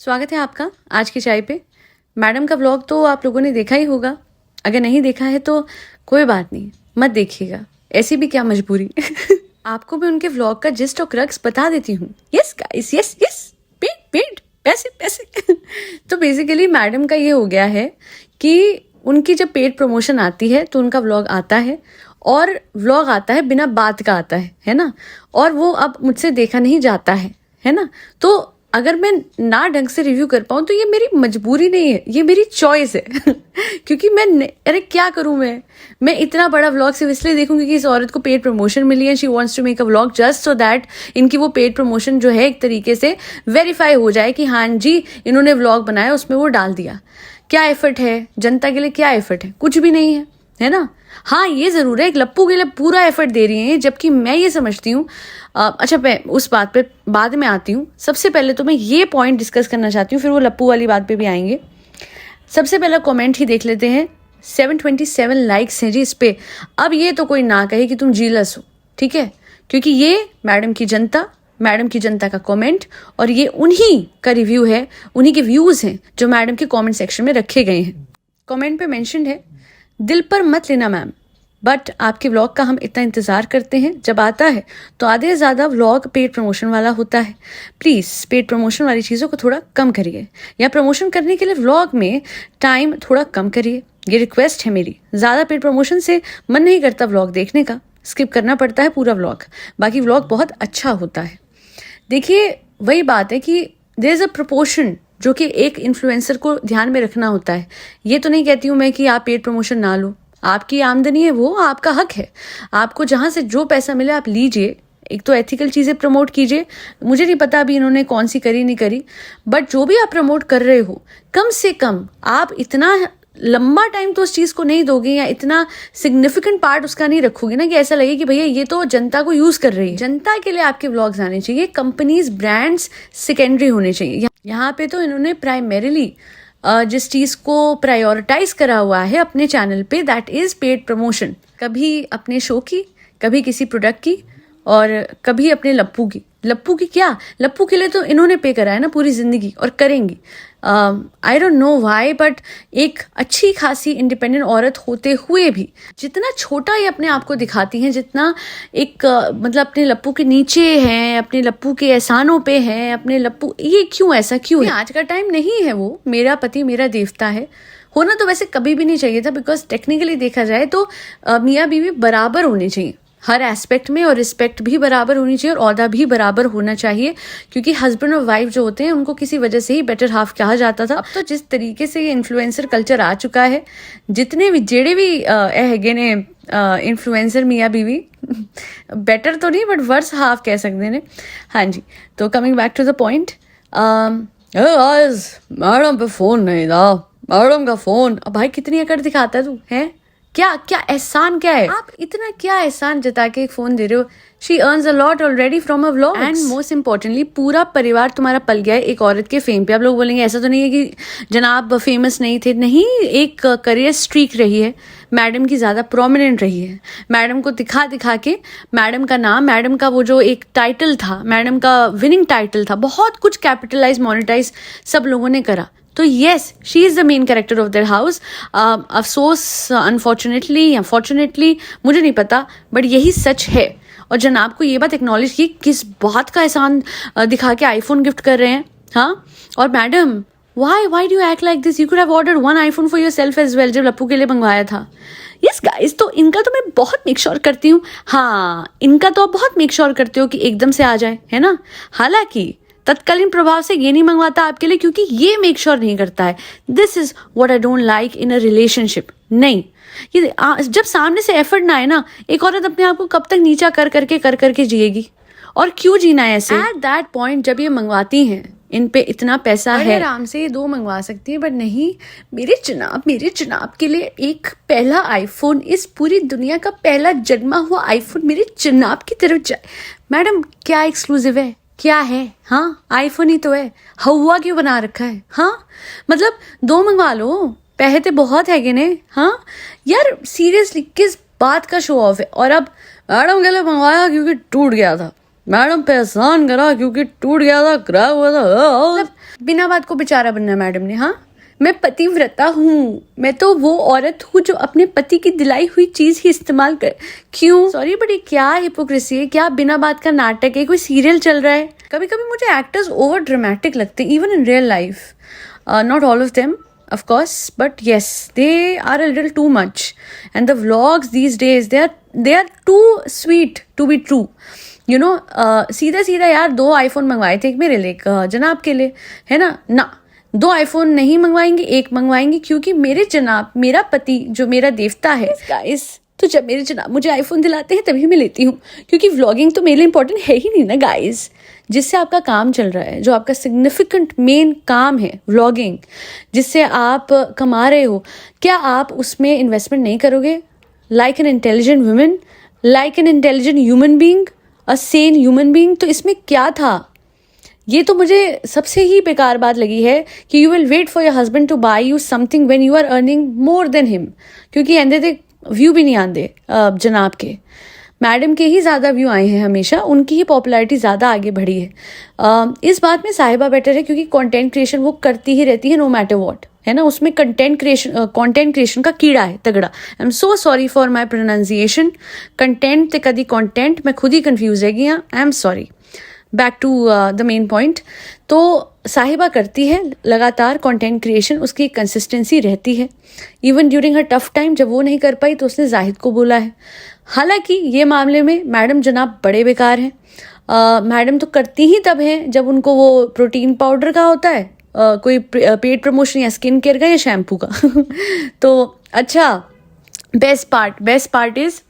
स्वागत है आपका आज की चाय पे। मैडम का व्लॉग तो आप लोगों ने देखा ही होगा। अगर नहीं देखा है तो कोई बात नहीं, मत देखिएगा, ऐसी भी क्या मजबूरी। आपको मैं उनके व्लॉग का जिस्ट और क्रक्स बता देती हूँ। यस गाइस, यस यस, पेट पेट, पैसे पैसे। तो बेसिकली मैडम का ये हो गया है कि उनकी जब पेड प्रमोशन आती है तो उनका व्लॉग आता है, और व्लॉग आता है बिना बात का आता है ना। और वो अब मुझसे देखा नहीं जाता है ना। तो अगर मैं ना ढंग से रिव्यू कर पाऊँ तो ये मेरी मजबूरी नहीं है, ये मेरी चॉइस है। क्योंकि अरे क्या करूँ मैं इतना बड़ा व्लॉग सिर्फ इसलिए देखूंगी कि इस औरत को पेड प्रमोशन मिली है। She wants to make a vlog just so that इनकी वो पेड प्रमोशन जो है एक तरीके से वेरीफाई हो जाए कि हाँ जी इन्होंने व्लॉग बनाया, उसमें वो डाल दिया। क्या एफर्ट है जनता के लिए, क्या एफर्ट है? कुछ भी नहीं है ना। हाँ ये जरूर है, एक लप्पू के लिए पूरा एफर्ट दे रही हैं, जबकि मैं ये समझती हूँ। अच्छा मैं उस बात पे बाद में आती हूँ। सबसे पहले तो मैं ये पॉइंट डिस्कस करना चाहती हूँ, फिर वो लप्पू वाली बात पे भी आएंगे। सबसे पहला कमेंट ही देख लेते हैं। 727 लाइक्स हैं जी इस पे। अब ये तो कोई ना कहे कि तुम जीलस हो, ठीक है, क्योंकि ये मैडम की जनता का कमेंट, और ये उन्हीं का रिव्यू है, उन्हीं के व्यूज हैं जो मैडम के कमेंट सेक्शन में रखे गए हैं। कमेंट पे मेंशन्ड है, दिल पर मत लेना मैम, बट आपके व्लॉग का हम इतना इंतज़ार करते हैं, जब आता है तो आधे से ज़्यादा व्लॉग पेड प्रमोशन वाला होता है। प्लीज़ पेड प्रमोशन वाली चीज़ों को थोड़ा कम करिए, या प्रमोशन करने के लिए व्लॉग में टाइम थोड़ा कम करिए। ये रिक्वेस्ट है मेरी। ज़्यादा पेड प्रमोशन से मन नहीं करता व्लॉग देखने का, स्किप करना पड़ता है पूरा व्लॉग। बाकी व्लॉग बहुत अच्छा होता है। देखिए वही बात है कि देयर इज़ अ प्रपोर्शन जो कि एक इन्फ्लुएंसर को ध्यान में रखना होता है। ये तो नहीं कहती हूँ मैं कि आप पेड प्रमोशन ना लो, आपकी आमदनी है, वो आपका हक है। आपको जहाँ से जो पैसा मिले आप लीजिए, एक तो एथिकल चीज़ें प्रमोट कीजिए। मुझे नहीं पता अभी इन्होंने कौन सी करी नहीं करी, बट जो भी आप प्रमोट कर रहे हो कम से कम आप इतना लंबा टाइम तो उस चीज़ को नहीं दोगे, या इतना सिग्निफिकेंट पार्ट उसका नहीं रखोगे ना कि ऐसा लगे कि भैया ये तो जनता को यूज़ कर रही है। जनता के लिए आपके व्लॉग्स आने चाहिए, कंपनीज ब्रांड्स सेकेंडरी होने चाहिए। यहाँ पे तो इन्होंने प्राइमरीली जिस चीज़ को प्रायोरिटाइज करा हुआ है अपने चैनल पे, दैट इज़ पेड प्रमोशन। कभी अपने शो की, कभी किसी प्रोडक्ट की, और कभी अपने लप्पू की क्या, लप्पू के लिए तो इन्होंने पे करा है ना पूरी जिंदगी, और करेंगी। I don't know why, but एक अच्छी खासी इंडिपेंडेंट औरत होते हुए भी जितना छोटा ये अपने आप को दिखाती हैं, जितना एक मतलब अपने लप्पू के नीचे हैं, अपने लप्पू के एहसानों पे हैं, अपने लप्पू, ये क्यों ऐसा क्यों है? आज का टाइम नहीं है वो मेरा पति मेरा देवता है। होना तो वैसे कभी भी नहीं चाहिए था, बिकॉज टेक्निकली देखा जाए तो मियाँ बीवी बराबर होने चाहिए हर एस्पेक्ट में, और रिस्पेक्ट भी बराबर होनी चाहिए, और औहदा भी बराबर होना चाहिए। क्योंकि हस्बैंड और वाइफ जो होते हैं उनको किसी वजह से ही बेटर हाफ कहा जाता था। अब तो जिस तरीके से ये इन्फ्लुएंसर कल्चर आ चुका है, जितने भी जेड़े भी हैगे ने इन्फ्लुएंसर मियाँ बीवी, बेटर तो नहीं बट वर्स हाफ कह सकते हैं। हाँ जी, तो coming back to the point, madam पे फोन नहीं था, मैडम का फोन। अब भाई कितनी अकड़ दिखाता है तू, है क्या क्या एहसान क्या है? आप इतना क्या एहसान जता के एक फोन दे रहे हो? She earns a lot already from a vlog, and most importantly पूरा परिवार तुम्हारा पल गया है एक औरत के फेम पे। आप लोग बोलेंगे ऐसा तो नहीं है कि जनाब फेमस नहीं थे, नहीं, एक करियर स्ट्रीक रही है मैडम की, ज्यादा प्रोमिनेंट रही है। मैडम को दिखा दिखा के मैडम का नाम, मैडम का वो जो एक टाइटल था, मैडम का विनिंग टाइटल था, बहुत कुछ कैपिटलाइज मोनेटाइज सब लोगों ने करा। तो yes, she is the main character of their house. अफसोस अनफॉर्चुनेटली या फॉर्चुनेटली मुझे नहीं पता, बट यही सच है। और जनाब को ये बात एक्नॉलेज की, किस बात का एहसान दिखा के आईफोन गिफ्ट कर रहे हैं। हाँ, और madam why do act like this? You could have ordered one iPhone for yourself as well, जब लप्पू के लिए मंगवाया था। यस गाइस, तो इनका तो मैं बहुत मेक श्योर करती हूँ। हाँ, इनका तो आप बहुत मेक श्योर करते हो कि एकदम से आ जाए, है ना। हालांकि तत्कालीन प्रभाव से ये नहीं मंगवाता आपके लिए, क्योंकि ये मेक श्योर नहीं करता है। This is what I don't like in a relationship. नहीं, ये जब सामने से एफर्ट ना आए ना, एक औरत अपने आप को कब तक नीचा कर करके जिएगी, और क्यों जीना है ऐसे? एट दैट पॉइंट जब ये मंगवाती हैं, इन पे इतना पैसा है, आराम से ये 2 मंगवा सकती है, बट नहीं, मेरे जनाब के लिए एक पहला आईफोन, इस पूरी दुनिया का पहला जन्मा हुआ आईफोन मेरे जनाब की तरफ जाए। मैडम क्या एक्सक्लूसिव है, क्या है? हाँ, आईफोन ही तो है, हवा क्यों बना रखा है? हाँ, मतलब 2 मंगवा लो, पैसे तो बहुत है ने। हाँ यार, सीरियसली किस बात का शो ऑफ है? और अब मैडम के लिए मंगवाया क्योंकि टूट गया था, मैडम पे एहसान करा क्योंकि टूट गया था, खराब हुआ था। बिना बात को बेचारा बनना मैडम ने। हाँ, मैं पतिव्रता हूँ, मैं तो वो औरत हूँ जो अपने पति की दिलाई हुई चीज ही इस्तेमाल कर। क्यों? सॉरी बट ये क्या हिपोक्रेसी है, क्या बिना बात का नाटक है, कोई सीरियल चल रहा है? कभी कभी मुझे एक्टर्स ओवर ड्रामेटिक लगते हैं, even in real life. Not all of them of course, but yes, they are a little too much, and the vlogs these days they are too sweet to be true, you know. सीधा सीधा यार 2 iPhone मंगवाए थे, एक मेरे लिए एक जनाब के लिए, है ना। 2 आईफोन नहीं मंगवाएंगे, 1 मंगवाएंगे, क्योंकि मेरे जनाब, मेरा पति जो मेरा देवता है गाइस, तो जब मेरे जनाब मुझे आईफोन दिलाते हैं तभी मैं लेती हूँ, क्योंकि व्लॉगिंग तो मेरे लिए इंपॉर्टेंट है ही नहीं ना गाइस। जिससे आपका काम चल रहा है, जो आपका सिग्निफिकेंट मेन काम है व्लॉगिंग, जिससे आप कमा रहे हो, क्या आप उसमें इन्वेस्टमेंट नहीं करोगे? Like an intelligent women, like an intelligent human being, a Sen human being. तो इसमें क्या था? ये तो मुझे सबसे ही बेकार बात लगी है कि you will wait for your husband to buy you something when you are earning more than him, क्योंकि एंड दे व्यू भी नहीं आते जनाब के। मैडम के ही ज़्यादा व्यू आए हैं हमेशा, उनकी ही पॉपुलैरिटी ज़्यादा आगे बढ़ी है। इस बात में साहिबा बेटर है, क्योंकि कंटेंट क्रिएशन वो करती ही रहती है नो मैटर व्हाट, है ना। उसमें कंटेंट क्रिएशन का कीड़ा है तगड़ा। I am so sorry for my pronunciation. Content ते कदी कंटेंट, मैं खुद ही कंफ्यूज है गया। I am sorry. Back to the main point. तो साहिबा करती है लगातार कंटेंट क्रिएशन, उसकी कंसिस्टेंसी रहती है। Even during her tough time जब वो नहीं कर पाई तो उसने जाहिद को बोला है। हालांकि ये मामले में मैडम जनाब बड़े बेकार हैं। मैडम तो करती ही तब हैं जब उनको वो प्रोटीन पाउडर का होता है, कोई पेट प्रमोशन या स्किन केयर का या शैम्पू का। तो अच्छा, best part is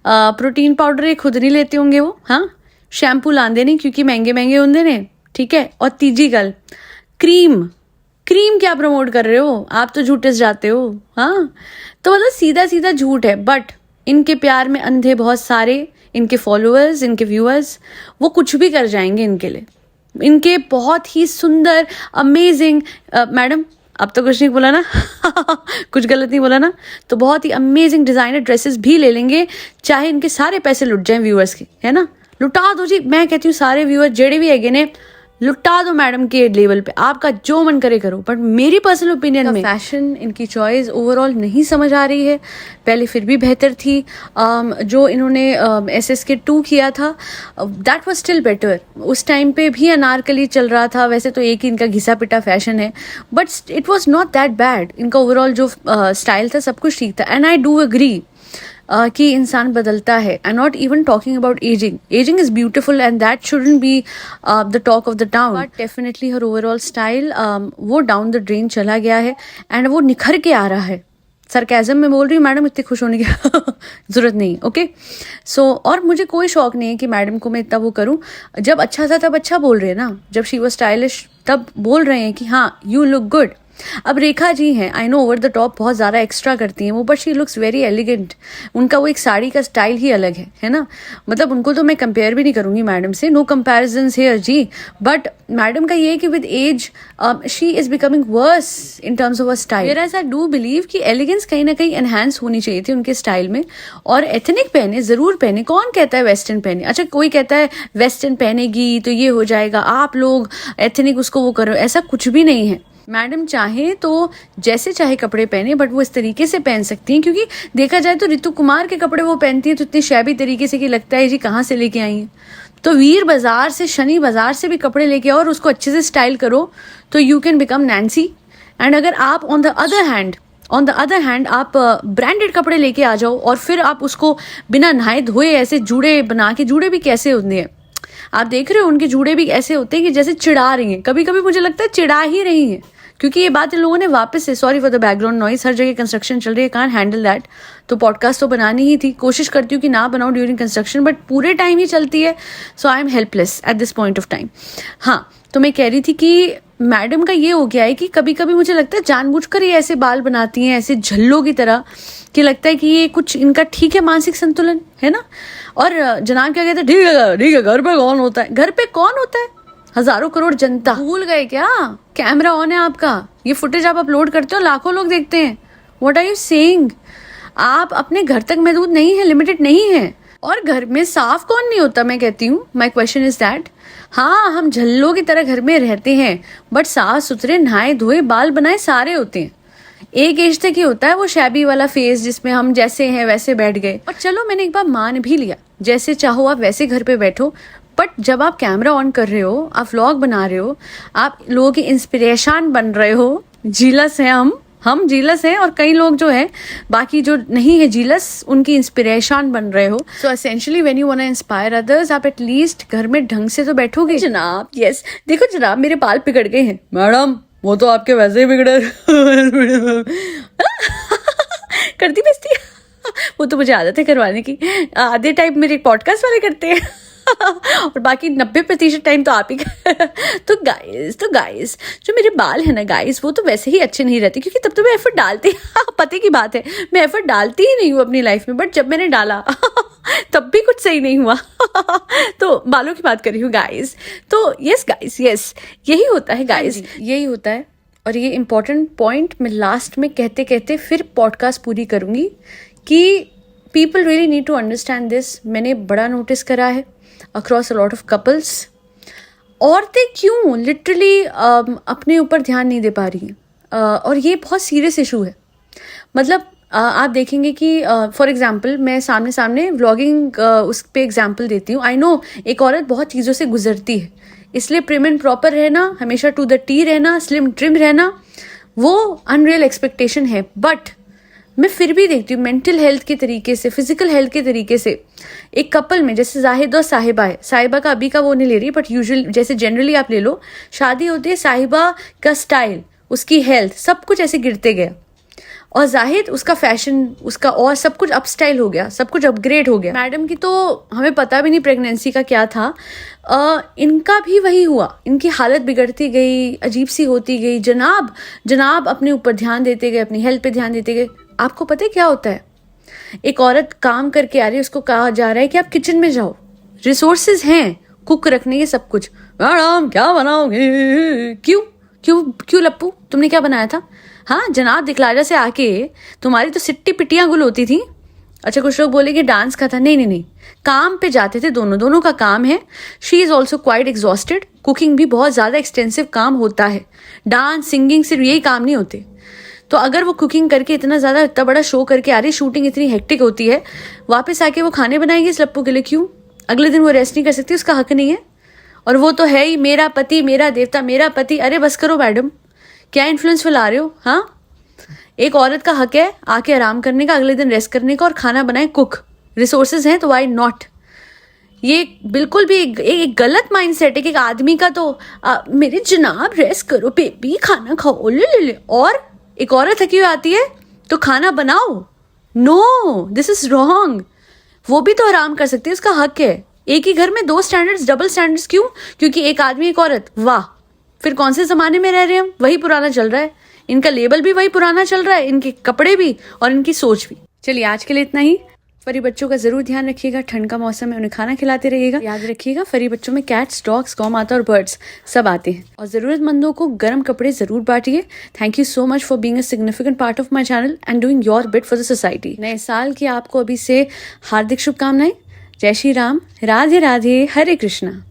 protein powder ये खुद नहीं लेते होंगे वो, हाँ, शैम्पू लांदे नहीं क्योंकि महंगे होंगे ने, ठीक है। और तीजी गल, क्रीम क्या प्रमोट कर रहे हो आप? तो झूठे से जाते हो, हाँ। तो मतलब सीधा झूठ है। बट इनके प्यार में अंधे बहुत सारे, इनके फॉलोअर्स, इनके व्यूअर्स, वो कुछ भी कर जाएंगे इनके लिए। इनके बहुत ही सुंदर अमेजिंग, मैडम अब तो कुछ नहीं बोला ना? कुछ गलत नहीं बोला ना? तो बहुत ही अमेजिंग डिजाइनर ड्रेसेस भी ले लेंगे, चाहे इनके सारे पैसे लुट जाएं व्यूअर्स के, है ना। लुटा दो जी, मैं कहती हूँ सारे व्यूअर जेड़े भी है ने, लुटा दो मैडम के लेवल पे, आपका जो मन करे करो। बट मेरी पर्सनल ओपिनियन में फैशन, इनकी चॉइस ओवरऑल नहीं समझ आ रही है। पहले फिर भी बेहतर थी। जो इन्होंने SSK 2 किया था, दैट वाज स्टिल बेटर। उस टाइम पे भी अनारकली चल रहा था, वैसे तो एक ही इनका घिसा पिटा फैशन है, but it was not that bad. इनका ओवरऑल जो स्टाइल था सब कुछ ठीक था। एंड आई डू अग्री कि इंसान बदलता है। I not even talking about ageing is beautiful and that shouldn't be the talk of the town, but definitely her overall style वो डाउन द ड्रेन चला गया है एंड वो निखर के आ रहा है। सरकाज़म में बोल रही हूँ मैडम, इतनी खुश होने की जरूरत नहीं, ओके। सो और मुझे कोई शौक नहीं है कि मैडम को मैं इतना वो करूँ। जब अच्छा था तब अच्छा बोल रहे हैं ना, जब शी वॉज स्टाइलिश तब बोल रहे हैं कि हाँ यू लुक गुड। अब रेखा जी हैं, I know over the top बहुत ज़्यादा एक्स्ट्रा करती हैं वो, but she looks very elegant. उनका वो एक साड़ी का स्टाइल ही अलग है ना। मतलब उनको तो मैं कंपेयर भी नहीं करूँगी मैडम से, नो कंपैरिजन्स हियर जी। बट मैडम का ये है कि with age she is becoming worse in terms of a style. Whereas I do believe कि एलिगेंस कहीं ना कहीं एनहांस होनी चाहिए थी उनके स्टाइल में। और एथनिक पहने, ज़रूर पहने, कौन कहता है वेस्टर्न पहने? अच्छा, कोई कहता है वेस्टर्न पहनेगी तो ये हो जाएगा, आप लोग एथनिक उसको वो करो, ऐसा कुछ भी नहीं है। मैडम चाहे तो जैसे चाहे कपड़े पहने, बट वो इस तरीके से पहन सकती हैं, क्योंकि देखा जाए तो ऋतु कुमार के कपड़े वो पहनती है तो इतने शैबी तरीके से कि लगता है जी कहाँ से लेके आई हैं। तो वीर बाजार से, शनि बाजार से भी कपड़े लेके आओ और उसको अच्छे से स्टाइल करो तो you can become Nancy. And अगर आप ऑन द अदर हैंड आप ब्रांडेड कपड़े लेके आ जाओ और फिर आप उसको बिना नहाए धोए ऐसे जूड़े बना के, जूड़े भी कैसे होते हैं आप देख रहे हो, उनके जूड़े भी ऐसे होते हैं कि जैसे चिढ़ा रही हैं। कभी कभी मुझे लगता है चिढ़ा ही रही हैं, क्योंकि ये बात इन लोगों ने वापस से, sorry for the background noise, हर जगह कंस्ट्रक्शन चल रही है, कांट हैंडल दैट। तो पॉडकास्ट तो बनानी ही थी, कोशिश करती हूँ कि ना बनाऊँ ड्यूरिंग कंस्ट्रक्शन, बट पूरे टाइम ही चलती है। So I am helpless at this point of time. हाँ, तो मैं कह रही थी कि मैडम का ये हो गया है कि कभी कभी मुझे लगता है जानबूझकर ये ऐसे बाल बनाती हैं, ऐसे झल्लों की तरह, कि लगता है कि ये कुछ इनका ठीक है मानसिक संतुलन, है ना। और जनाब क्या कहते हैं, ठीक है, घर पे कौन होता है? घर पे कौन होता है? हजारों करोड़ जनता। भूल गए क्या? कैमरा ऑन है आपका, ये फुटेज आप अपलोड करते हो, लाखों लोग देखते हैं। What are you saying? आप अपने घर तक महदूद नहीं है, लिमिटेड नहीं है। और घर में साफ कौन नहीं होता? मैं कहती हूँ, माई क्वेश्चन इज दैट हाँ, हम झल्लों की तरह घर में रहते हैं, बट साफ सुथरे नहाए धोए बाल बनाए सारे होते हैं। एक एज तक ही होता है वो शैबी वाला फेज जिसमें हम जैसे हैं वैसे बैठ गए। और चलो मैंने एक बार मान भी लिया, जैसे चाहो आप वैसे घर पे बैठो, बट जब आप कैमरा ऑन कर रहे हो, आप व्लॉग बना रहे हो, आप लोगों की इंस्पिरेशन बन रहे हो। जीलस है हम जीलस हैं, और कई लोग जो है बाकी जो नहीं है जीलस, उनकी इंस्पिरेशन बन रहे हो। So essentially when you want to inspire others, आप एटलीस्ट घर में ढंग से तो बैठोगे। जनाब यस, देखो जनाब मेरे बाल बिगड़ गए हैं। मैडम वो तो आपके वैसे ही बिगड़े करती बेइज्जती वो तो मुझे आदत है करवाने की। आधे टाइम मेरे पॉडकास्ट वाले करते हैं और बाकी 90% टाइम तो आप ही तो गाइस जो मेरे बाल है ना गाइस, वो तो वैसे ही अच्छे नहीं रहते, क्योंकि तब तो मैं एफर्ट डालती पते की बात है, मैं एफर्ट डालती ही नहीं हूँ अपनी लाइफ में, बट जब मैंने डाला तब भी कुछ सही नहीं हुआ तो बालों की बात कर रही हूँ गाइस। तो यस गाइस, यस यही होता है गाइस, यही होता है। और ये इम्पोर्टेंट पॉइंट मैं लास्ट में कहते कहते फिर पॉडकास्ट पूरी करूँगी कि people really need to understand this. मैंने बड़ा नोटिस करा है across a lot of couples, औरतें क्यों लिटरली अपने ऊपर ध्यान नहीं दे पा रही हैं, और ये बहुत सीरियस इशू है। मतलब आप देखेंगे कि फॉर एग्जांपल मैं सामने सामने व्लॉगिंग उस पे एग्जांपल देती हूँ। आई नो एक औरत बहुत चीज़ों से गुजरती है, इसलिए प्रिम एंड प्रॉपर रहना, हमेशा टू द टी रहना, स्लिम ट्रिम रहना, वो अनरियल एक्सपेक्टेशन है। बट मैं फिर भी देखती हूँ मेंटल हेल्थ के तरीके से, फिजिकल हेल्थ के तरीके से, एक कपल में जैसे जाहिद और साहिबा है। साहिबा का अभी का वो नहीं ले रही, बट यूजुअल जैसे जनरली आप ले लो, शादी होती है, साहिबा का स्टाइल, उसकी हेल्थ, सब कुछ ऐसे गिरते गया, और जाहिद उसका फैशन, उसका और सब कुछ अप स्टाइल हो गया, सब कुछ अपग्रेड हो गया। मैडम की तो हमें पता भी नहीं प्रेगनेंसी का क्या था, इनका भी वही हुआ, इनकी हालत बिगड़ती गई, अजीब सी होती गई। जनाब अपने ऊपर ध्यान देते गए, अपनी हेल्थ पे ध्यान देते गए। आपको पता है क्या होता है, एक औरत काम करके आ रही है, उसको कहा जा रहा है कि आप किचन में जाओ, रिसोर्सेज हैं कुक रखने के, सब कुछ। मैडम क्या बनाओगे? क्यों क्यों क्यों लप्पू, तुमने क्या बनाया था? हाँ जनाब दिखलाजा से आके तुम्हारी तो सिट्टी पिटियां गुल होती थी। अच्छा कुछ लोग बोलेंगे डांस का था, नहीं, काम पे जाते थे, दोनों का काम है। She is also quite exhausted, cooking भी बहुत ज्यादा एक्सटेंसिव काम होता है, डांस सिंगिंग सिर्फ यही काम नहीं होते। तो अगर वो कुकिंग करके इतना बड़ा शो करके आ रही, शूटिंग इतनी हेक्टिक होती है, वापस आके वो खाने बनाएगी इस लप्पू के लिए, क्यों? अगले दिन वो रेस्ट नहीं कर सकती, उसका हक नहीं है? और वो तो है ही मेरा पति, मेरा देवता, मेरा पति। अरे बस करो मैडम, क्या इन्फ्लुएंस फैला रहे हो? हाँ, एक औरत का हक है आके आराम करने का, अगले दिन रेस्ट करने का, और खाना बनाए कुक, रिसोर्सेज हैं तो वाई नॉट। ये बिल्कुल भी एक गलत माइंडसेट है कि एक आदमी का तो मेरे जनाब रेस्ट करो बेबी, खाना खाओ ले। और एक औरत थकी हुई आती है तो खाना बनाओ, नो दिस इज रॉन्ग। वो भी तो आराम कर सकती है, उसका हक है। एक ही घर में दो स्टैंडर्ड्स, डबल स्टैंडर्ड्स क्यों? क्योंकि एक आदमी एक औरत, वाह, फिर कौन से जमाने में रह रहे हैं हम? वही पुराना चल रहा है, इनका लेबल भी वही पुराना चल रहा है, इनके कपड़े भी और इनकी सोच भी। चलिए आज के लिए इतना ही। फरी बच्चों का जरूर ध्यान रखिएगा, ठंड का मौसम है, उन्हें खाना खिलाते रहिएगा। याद रखिएगा फरी बच्चों में कैट्स, डॉग्स, गौ माता और बर्ड्स सब आते हैं। और जरूरतमंदों को गर्म कपड़े जरूर बांटिए। Thank you so much for being a significant part of my channel and doing your bit for the society. नए साल की आपको अभी से हार्दिक शुभकामनाएं। जय श्री राम, राधे राधे, हरे कृष्णा।